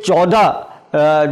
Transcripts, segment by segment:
14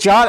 4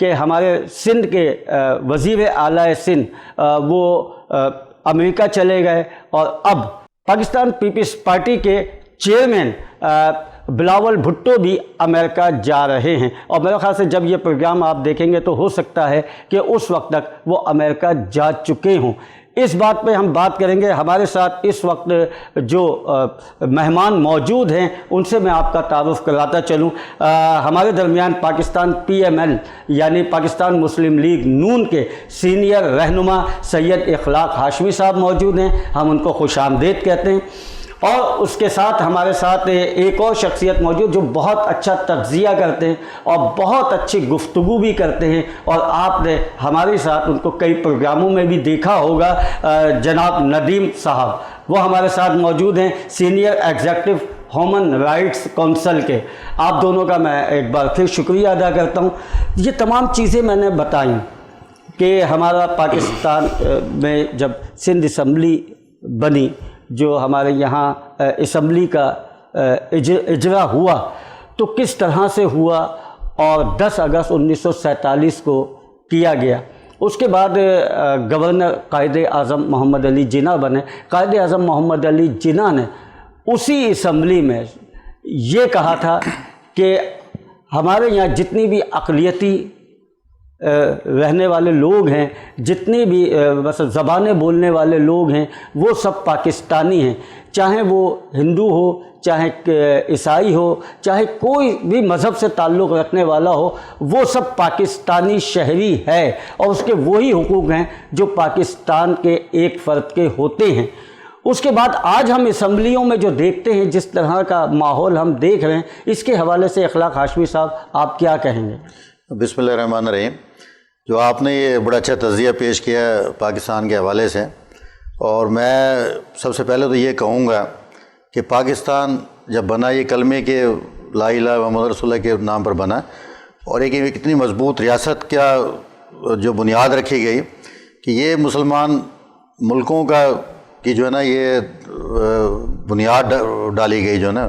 کہ ہمارے سندھ کے وزیر اعلیٰ سندھ وہ امریکہ چلے گئے، اور اب پاکستان پیپلز پارٹی کے چیئرمین بلاول بھٹو بھی امریکہ جا رہے ہیں، اور میرے خیال سے جب یہ پروگرام آپ دیکھیں گے تو ہو سکتا ہے کہ اس وقت تک وہ امریکہ جا چکے ہوں۔ اس بات پہ ہم بات کریں گے۔ ہمارے ساتھ اس وقت جو مہمان موجود ہیں ان سے میں آپ کا تعارف کراتا چلوں۔ ہمارے درمیان پاکستان PML یعنی پاکستان مسلم لیگ نون کے سینئر رہنما سید اخلاق ہاشمی صاحب موجود ہیں، ہم ان کو خوش آمدید کہتے ہیں، اور اس کے ساتھ ہمارے ساتھ ایک اور شخصیت موجود جو بہت اچھا تجزیہ کرتے ہیں اور بہت اچھی گفتگو بھی کرتے ہیں، اور آپ نے ہمارے ساتھ ان کو کئی پروگراموں میں بھی دیکھا ہوگا، جناب ندیم صاحب وہ ہمارے ساتھ موجود ہیں، senior executive human rights council کے۔ آپ دونوں کا میں ایک بار پھر شکریہ ادا کرتا ہوں۔ یہ تمام چیزیں میں نے بتائیں کہ ہمارا پاکستان میں جب سندھ اسمبلی بنی، جو ہمارے یہاں اسمبلی کا اجرا ہوا تو کس طرح سے ہوا، اور 10 اگست 1947 کو کیا گیا۔ اس کے بعد گورنر قائد اعظم محمد علی جناح بنے۔ قائد اعظم محمد علی جناح نے اسی اسمبلی میں یہ کہا تھا کہ ہمارے یہاں جتنی بھی اقلیتی رہنے والے لوگ ہیں، جتنی بھی بس زبانیں بولنے والے لوگ ہیں، وہ سب پاکستانی ہیں، چاہے وہ ہندو ہو، چاہے عیسائی ہو، چاہے کوئی بھی مذہب سے تعلق رکھنے والا ہو، وہ سب پاکستانی شہری ہے، اور اس کے وہی حقوق ہیں جو پاکستان کے ایک فرد کے ہوتے ہیں۔ اس کے بعد آج ہم اسمبلیوں میں جو دیکھتے ہیں، جس طرح کا ماحول ہم دیکھ رہے ہیں، اس کے حوالے سے اخلاق ہاشمی صاحب آپ کیا کہیں گے؟ بسم اللہ الرحمن الرحیم۔ جو آپ نے یہ بڑا اچھا تجزیہ پیش کیا ہے پاکستان کے حوالے سے، اور میں سب سے پہلے تو یہ کہوں گا کہ پاکستان جب بنا، یہ کلمے کے لا الہ محمد رسول اللہ کے نام پر بنا، اور ایک اتنی مضبوط ریاست کا جو بنیاد رکھی گئی کہ یہ مسلمان ملکوں کا کی جو ہے نا یہ بنیاد ڈالی گئی جو ہے نا۔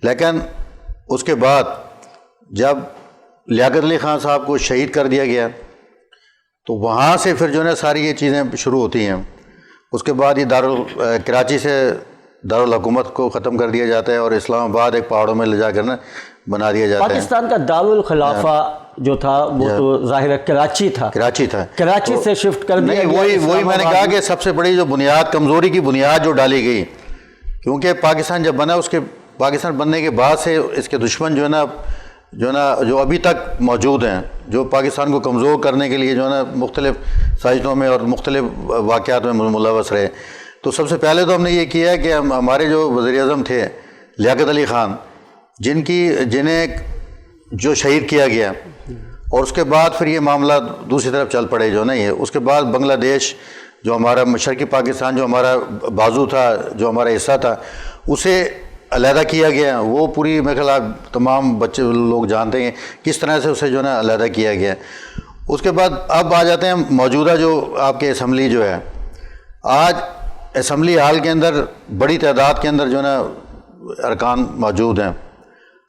لیکن اس کے بعد جب لیاقت علی خان صاحب کو شہید کر دیا گیا تو وہاں سے پھر جو ہے نا ساری یہ چیزیں شروع ہوتی ہیں۔ اس کے بعد یہ کراچی سے دارالحکومت کو ختم کر دیا جاتا ہے، اور اسلام آباد ایک پہاڑوں میں لے جا کر نا بنا دیا جاتا ہے۔ پاکستان کا دارالخلافہ جو تھا وہ تو ظاہر ہے کراچی تھا، کراچی سے شفٹ کر دیا گیا۔ وہی میں نے کہا کہ سب سے بڑی جو بنیاد، کمزوری کی بنیاد جو ڈالی گئی، کیونکہ پاکستان جب بنا، اس کے پاکستان بننے کے بعد سے اس کے دشمن جو ہے نا جو ابھی تک موجود ہیں، جو پاکستان کو کمزور کرنے کے لیے جو ہے نا مختلف سازشوں میں اور مختلف واقعات میں ملوث رہے۔ تو سب سے پہلے تو ہم نے یہ کیا کہ ہمارے جو وزیر اعظم تھے لیاقت علی خان، جنہیں جو شہید کیا گیا، اور اس کے بعد پھر یہ معاملہ دوسری طرف چل پڑے جو نہیں ہے۔ اس کے بعد بنگلہ دیش جو ہمارا مشرقی پاکستان جو ہمارا بازو تھا، جو ہمارا حصہ تھا، اسے علیحدہ کیا گیا۔ وہ پوری میرے خیال تمام بچے لوگ جانتے ہیں کس طرح سے اسے جو ہے نا علیحدہ کیا گیا۔ اس کے بعد اب آ جاتے ہیں موجودہ جو آپ کے اسمبلی جو ہے، آج اسمبلی ہال کے اندر بڑی تعداد کے اندر جو ہے نا ارکان موجود ہیں،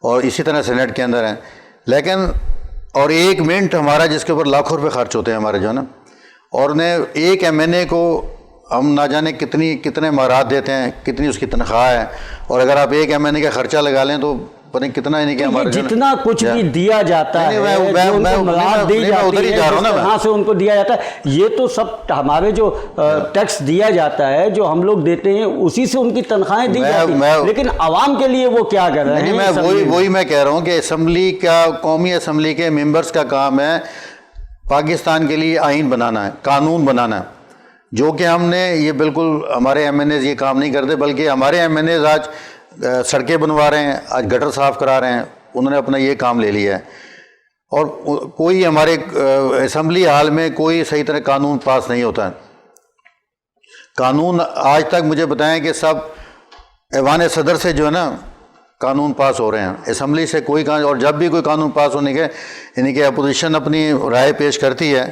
اور اسی طرح سینٹ کے اندر ہیں، لیکن اور ایک منٹ ہمارا جس کے اوپر لاکھوں روپے خرچ ہوتے ہیں ہمارے جو ہے نا، اور ایک MNA کو ہم نہ جانے کتنے مہارات دیتے ہیں، کتنی اس کی تنخواہ ہے، اور اگر آپ ایک MNA کا خرچہ لگا لیں تو پتہ نہیں کتنا نہیں کہ ہمارے جتنا کچھ بھی دیا جاتا ہے، کہاں سے ان کو دیا جاتا ہے، یہ تو سب ہمارے جو ٹیکس دیا جاتا ہے، جو ہم لوگ دیتے ہیں، اسی سے ان کی تنخواہیں دی جاتی ہیں، لیکن عوام کے لیے وہ کیا کر رہے ہیں؟ وہی میں کہہ رہا ہوں کہ اسمبلی کا، قومی اسمبلی کے ممبرز کا کام ہے پاکستان کے لیے آئین بنانا ہے، قانون بنانا ہے، جو کہ ہم نے یہ بالکل ہمارے MNAs یہ کام نہیں کرتے، بلکہ ہمارے MNAs آج سڑکیں بنوا رہے ہیں، آج گٹر صاف کرا رہے ہیں، انہوں نے اپنا یہ کام لے لیا ہے۔ اور کوئی ہمارے اسمبلی ہال میں کوئی صحیح طرح قانون پاس نہیں ہوتا ہے۔ قانون آج تک مجھے بتائیں کہ سب ایوان صدر سے جو ہے نا قانون پاس ہو رہے ہیں، اسمبلی سے کوئی قانون، اور جب بھی کوئی قانون پاس ہونے کے یعنی کہ اپوزیشن اپنی رائے پیش کرتی ہے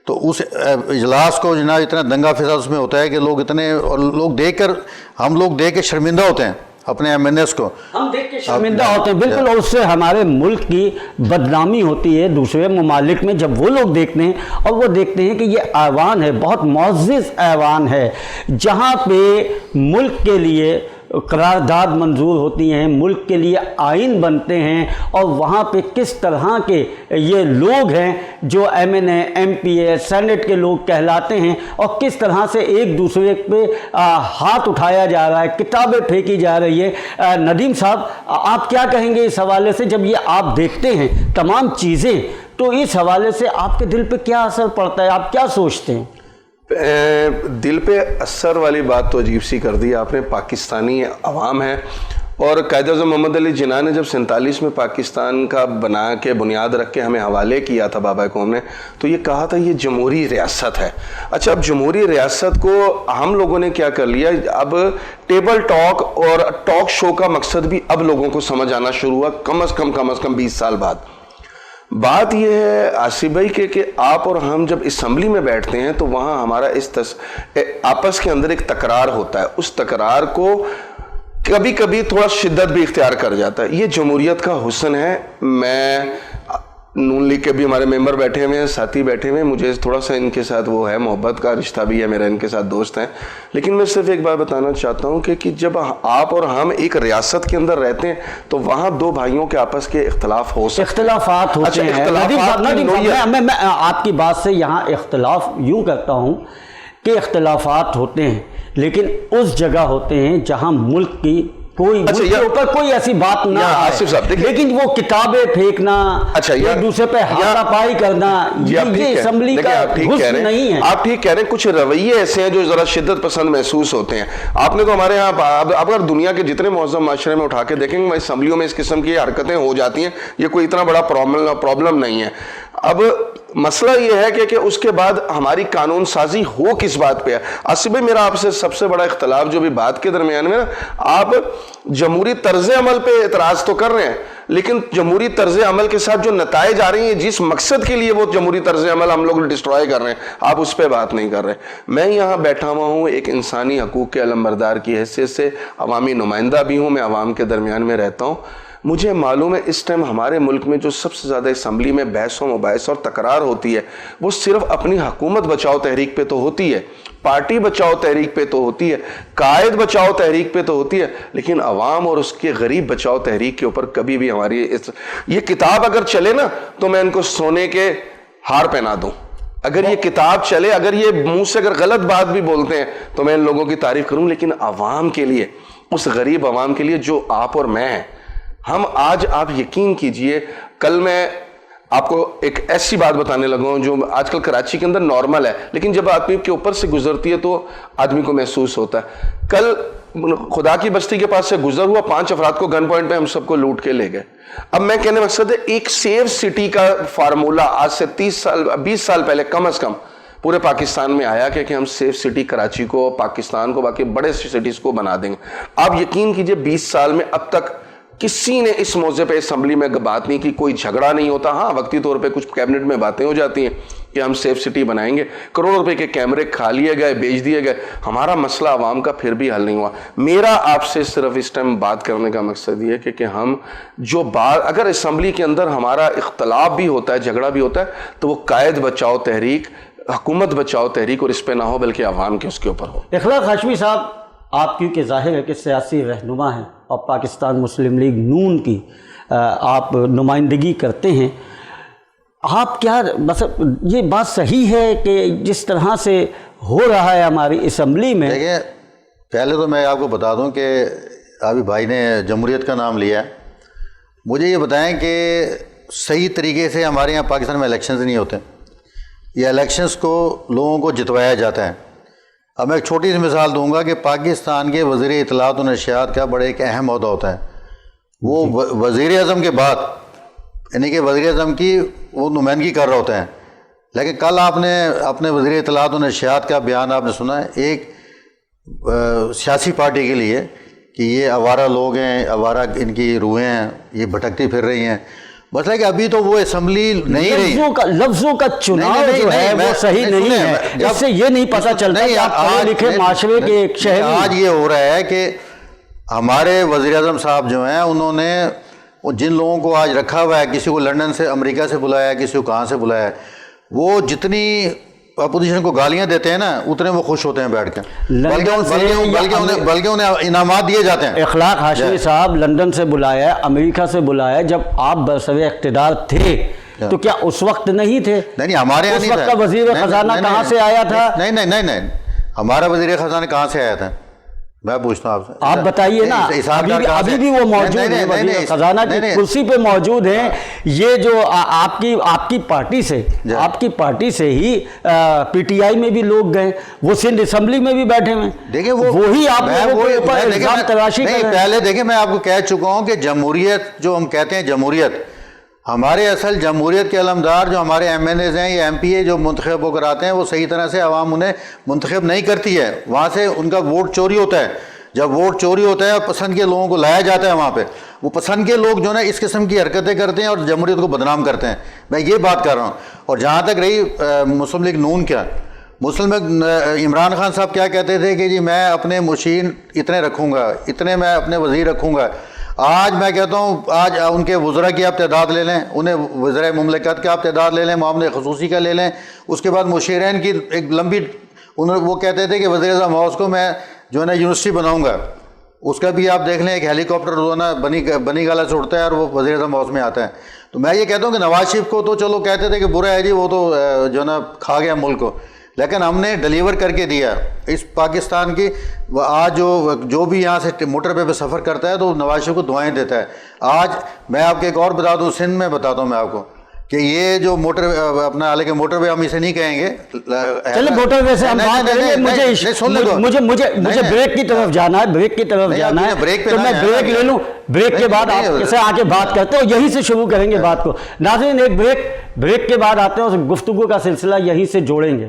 تو اس اجلاس کو جناب اتنا دنگا فساد اس میں ہوتا ہے کہ لوگ اتنے، اور لوگ دیکھ کر، ہم لوگ دیکھ کے شرمندہ ہوتے ہیں، اپنے ایم این ایس کو ہم دیکھ کے شرمندہ ہوتے ہیں بالکل، اور اس سے ہمارے ملک کی بدنامی ہوتی ہے دوسرے ممالک میں جب وہ لوگ دیکھتے ہیں اور وہ دیکھتے ہیں کہ یہ ایوان ہے، بہت معزز ایوان ہے جہاں پہ ملک کے لیے قرارداد منظور ہوتی ہیں، ملک کے لیے آئین بنتے ہیں، اور وہاں پہ کس طرح کے یہ لوگ ہیں جو ایم این اے، ایم پی اے، سینٹ کے لوگ کہلاتے ہیں، اور کس طرح سے ایک دوسرے پہ ہاتھ اٹھایا جا رہا ہے، کتابیں پھینکی جا رہی ہے۔ ندیم صاحب، آپ کیا کہیں گے اس حوالے سے؟ جب یہ آپ دیکھتے ہیں تمام چیزیں تو اس حوالے سے آپ کے دل پہ کیا اثر پڑتا ہے، آپ کیا سوچتے ہیں؟ دل پہ اثر والی بات تو عجیب سی کر دی آپ نے۔ پاکستانی عوام ہے، اور قائد اعظم محمد علی جناح نے جب 47 میں پاکستان کا بنا کے بنیاد رکھ کے ہمیں حوالے کیا تھا بابا قوم نے، تو یہ کہا تھا یہ جمہوری ریاست ہے۔ اچھا، اب جمہوری ریاست کو ہم لوگوں نے کیا کر لیا، اب ٹیبل ٹاک اور ٹاک شو کا مقصد بھی اب لوگوں کو سمجھ آنا شروع ہوا، کم از کم 20 سال بعد۔ بات یہ ہے آصف بھائی کہ آپ اور ہم جب اسمبلی میں بیٹھتے ہیں تو وہاں ہمارا آپس کے اندر ایک تکرار ہوتا ہے، اس تکرار کو کبھی کبھی تھوڑا شدت بھی اختیار کر جاتا ہے۔ یہ جمہوریت کا حسن ہے۔ میں نون لیگ کے بھی ہمارے ممبر بیٹھے ہوئے ہیں، ساتھی بیٹھے ہوئے ہیں، مجھے تھوڑا سا ان کے ساتھ وہ ہے، محبت کا رشتہ بھی ہے میرا، ان کے ساتھ دوست ہیں، لیکن میں صرف ایک بات بتانا چاہتا ہوں کہ جب آپ اور ہم ایک ریاست کے اندر رہتے ہیں تو وہاں دو بھائیوں کے آپس کے اختلاف ہو سکتے ہیں، اختلافات ہوتے ہیں۔ ندیم صاحب، میں آپ کی بات سے یہاں اختلاف یوں کرتا ہوں کہ اختلافات ہوتے ہیں لیکن اس جگہ ہوتے ہیں جہاں ملک کی ملک کے اوپر کوئی ایسی بات نہ آئے، لیکن وہ کتابیں پھینکنا، ایک دوسرے پہ ہاتھا پائی کرنا، یہ اسمبلی کا حسن نہیں ہے۔ آپ ٹھیک کہہ رہے ہیں، کچھ رویے ایسے ہیں جو ذرا شدت پسند محسوس ہوتے ہیں۔ آپ نے تو ہمارے یہاں اگر دنیا کے جتنے معظم معاشرے میں اٹھا کے دیکھیں گے، اسمبلیوں میں اس قسم کی حرکتیں ہو جاتی ہیں، یہ کوئی اتنا بڑا پرابلم نہیں ہے۔ اب مسئلہ یہ ہے کہ اس کے بعد ہماری قانون سازی ہو کس بات پہ ہے۔ آصف بھائی، میرا آپ سے سب سے بڑا اختلاف جو بھی بات کے درمیان میں نا، آپ جمہوری طرز عمل پہ اعتراض تو کر رہے ہیں، لیکن جمہوری طرز عمل کے ساتھ جو نتائج آ رہی ہیں، جس مقصد کے لیے وہ جمہوری طرز عمل ہم لوگ ڈسٹرائے کر رہے ہیں، آپ اس پہ بات نہیں کر رہے۔ میں یہاں بیٹھا ہوا ہوں ایک انسانی حقوق کے علمبردار کی حیثیت سے، عوامی نمائندہ بھی ہوں، میں عوام کے درمیان میں رہتا ہوں۔ مجھے معلوم ہے اس ٹائم ہمارے ملک میں جو سب سے زیادہ اسمبلی میں بحث و مباحث اور تکرار ہوتی ہے، وہ صرف اپنی حکومت بچاؤ تحریک پہ تو ہوتی ہے، پارٹی بچاؤ تحریک پہ تو ہوتی ہے، قائد بچاؤ تحریک پہ تو ہوتی ہے، لیکن عوام اور اس کے غریب بچاؤ تحریک کے اوپر کبھی بھی ہماری یہ کتاب اگر چلے نا تو میں ان کو سونے کے ہار پہنا دوں۔ اگر یہ کتاب چلے، اگر یہ منہ سے اگر غلط بات بھی بولتے ہیں تو میں ان لوگوں کی تعریف کروں، لیکن عوام کے لیے، اس غریب عوام کے لیے جو آپ اور میں ہیں، ہم آج، آپ یقین کیجئے، کل میں آپ کو ایک ایسی بات بتانے لگا ہوں جو آج کل کراچی کے اندر نارمل ہے، لیکن جب آدمی کے اوپر سے گزرتی ہے تو آدمی کو محسوس ہوتا ہے۔ کل خدا کی بستی کے پاس سے گزر ہوا، 5 افراد کو گن پوائنٹ پہ ہم سب کو لوٹ کے لے گئے۔ اب میں کہنے مقصد ہے، ایک سیف سٹی کا فارمولہ آج سے 20 سال پہلے کم از کم پورے پاکستان میں آیا کہ ہم سیف سٹی کراچی کو، پاکستان کو، باقی بڑے سٹیز کو بنا دیں گے۔ آپ یقین کیجئے 20 سال میں اب تک کسی نے اس موضوع پہ اسمبلی میں بات نہیں کی، کوئی جھگڑا نہیں ہوتا۔ ہاں، وقتی طور پہ کچھ کیبنٹ میں باتیں ہو جاتی ہیں کہ ہم سیف سٹی بنائیں گے، کروڑوں روپے کے کیمرے کھا لیے گئے، بیچ دیے گئے، ہمارا مسئلہ عوام کا پھر بھی حل نہیں ہوا۔ میرا آپ سے صرف اس ٹائم بات کرنے کا مقصد یہ ہے کہ ہم جو بات، اگر اسمبلی کے اندر ہمارا اختلاف بھی ہوتا ہے، جھگڑا بھی ہوتا ہے، تو وہ قائد بچاؤ تحریک، حکومت بچاؤ تحریک اور اس پہ نہ ہو، بلکہ عوام کے اس کے اوپر ہو۔ اخلاق ہاشمی صاحب، آپ کیونکہ ظاہر ہے کہ سیاسی رہنما ہیں اور پاکستان مسلم لیگ نون کی آپ نمائندگی کرتے ہیں، آپ کیا مطلب یہ بات صحیح ہے کہ جس طرح سے ہو رہا ہے ہماری اسمبلی میں؟ دیکھیں، پہلے تو میں آپ کو بتا دوں کہ ابھی بھائی نے جمہوریت کا نام لیا ہے، مجھے یہ بتائیں کہ صحیح طریقے سے ہمارے یہاں پاکستان میں الیکشنز نہیں ہوتے، یہ الیکشنز کو لوگوں کو جتوایا جاتا ہے۔ اب میں ایک چھوٹی سی مثال دوں گا کہ پاکستان کے وزیر اطلاعات و نشریات کا بڑا ایک اہم عہدہ ہوتا ہے، وہ وزیر اعظم کے بعد، یعنی کہ وزیر اعظم کی وہ نمائندگی کر رہا ہوتا ہے۔ لیکن کل آپ نے اپنے وزیر اطلاعات و نشریات کا بیان آپ نے سنا ہے ایک سیاسی پارٹی کے لیے کہ یہ آوارہ لوگ ہیں، آوارہ ان کی روحیں ہیں، یہ بھٹکتی پھر رہی ہیں۔ مسئلہ ہے کہ ابھی تو وہ اسمبلی نہیں رہی، لفظوں کا چناؤ جو ہے وہ صحیح نہیں ہے، اس سے یہ نہیں پتہ چلتا کہ آپ پڑھے لکھے معاشرے کے ایک شہری۔ آج یہ ہو رہا ہے کہ ہمارے وزیر اعظم صاحب جو ہیں انہوں نے جن لوگوں کو آج رکھا ہوا ہے، کسی کو لندن سے امریکہ سے بلایا ہے، کسی کو کہاں سے بلایا ہے، وہ جتنی اپوزیشن کو گالیاں دیتے ہیں نا اتنے وہ خوش ہوتے ہیں بیٹھ کے، بلکہ انہیں انعامات دیے جاتے ہیں۔ اخلاق ہاشمی صاحب لندن سے بلایا ہے، امریکہ سے بلایا ہے، جب آپ برسر اقتدار تھے تو کیا اس وقت نہیں تھے؟ نہیں ہمارے یہاں نہیں اس تھا۔ وقت کا وزیر خزانہ کہاں سے آیا تھا؟ نہیں ہمارا وزیر خزانہ کہاں سے آیا تھا؟ میں پوچھتا ہوں آپ سے، آپ بتائیے نا، ابھی بھی وہ موجود ہیں، وزیر خزانہ کی کرسی پہ موجود ہیں۔ یہ جو آپ کی پارٹی سے ہی پی ٹی آئی میں بھی لوگ گئے، وہ سندھ اسمبلی میں بھی بیٹھے ہوئے، دیکھیں وہی آپ لوگوں کے اوپر الزام تراشی کر رہے ہیں۔ پہلے دیکھیں میں آپ کو کہہ چکا ہوں کہ جمہوریت جو ہم کہتے ہیں جمہوریت، ہمارے اصل جمہوریت کے علمدار جو ہمارے ایم این ایز ہیں یا ایم پی اے جو منتخب ہو کر آتے ہیں، وہ صحیح طرح سے عوام انہیں منتخب نہیں کرتی ہے، وہاں سے ان کا ووٹ چوری ہوتا ہے۔ جب ووٹ چوری ہوتا ہے پسند کے لوگوں کو لایا جاتا ہے وہاں پہ، وہ پسند کے لوگ جو نا اس قسم کی حرکتیں کرتے ہیں اور جمہوریت کو بدنام کرتے ہیں، میں یہ بات کر رہا ہوں۔ اور جہاں تک رہی مسلم لیگ نون کیا، مسلم عمران خان صاحب کیا کہتے تھے کہ جی میں اپنے مشیر اتنے رکھوں گا، اتنے میں اپنے وزیر رکھوں گا۔ آج میں کہتا ہوں آج ان کے وزراء کی آپ تعداد لے لیں، انہیں وزرائے مملکت کا آپ تعداد لے لیں، معاملے خصوصی کا لے لیں، اس کے بعد مشیرین کی ایک لمبی، وہ کہتے تھے کہ وزیر اعظم ہاؤس کو میں جو ہے نا یونیورسٹی بناؤں گا، اس کا بھی آپ دیکھ لیں ایک ہیلی کاپٹر روزانہ بنی گالا سے اڑتا ہے اور وہ وزیر اعظم ہاؤس میں آتا ہے۔ تو میں یہ کہتا ہوں کہ نواز شریف کو تو چلو کہتے تھے کہ برا ہے جی وہ تو جو ہے نا کھا گیا ملک کو، لیکن ہم نے ڈلیور کر کے دیا اس پاکستان کی۔ آج جو بھی یہاں سے موٹر وے پہ سفر کرتا ہے تو نواز شریف کو دعائیں دیتا ہے۔ آج میں آپ کو ایک اور بتا دوں، سندھ میں بتاتا ہوں میں آپ کو کہ یہ جو موٹر اپنا، حالانکہ موٹر وے ہم اسے نہیں کہیں گے، چلے موٹر وے سے ہم بات کریں گے، مجھے بریک کی طرف جانا ہے، بریک کی طرف جانا ہے، تو میں بریک لے لوں، بریک کے بعد آپ سے آگے بات کرتے ہیں اور یہیں سے شروع کریں گے بات کو۔ ناظرین ایک بریک کے بعد آتے ہیں اور گفتگو کا سلسلہ یہیں سے جوڑیں گے۔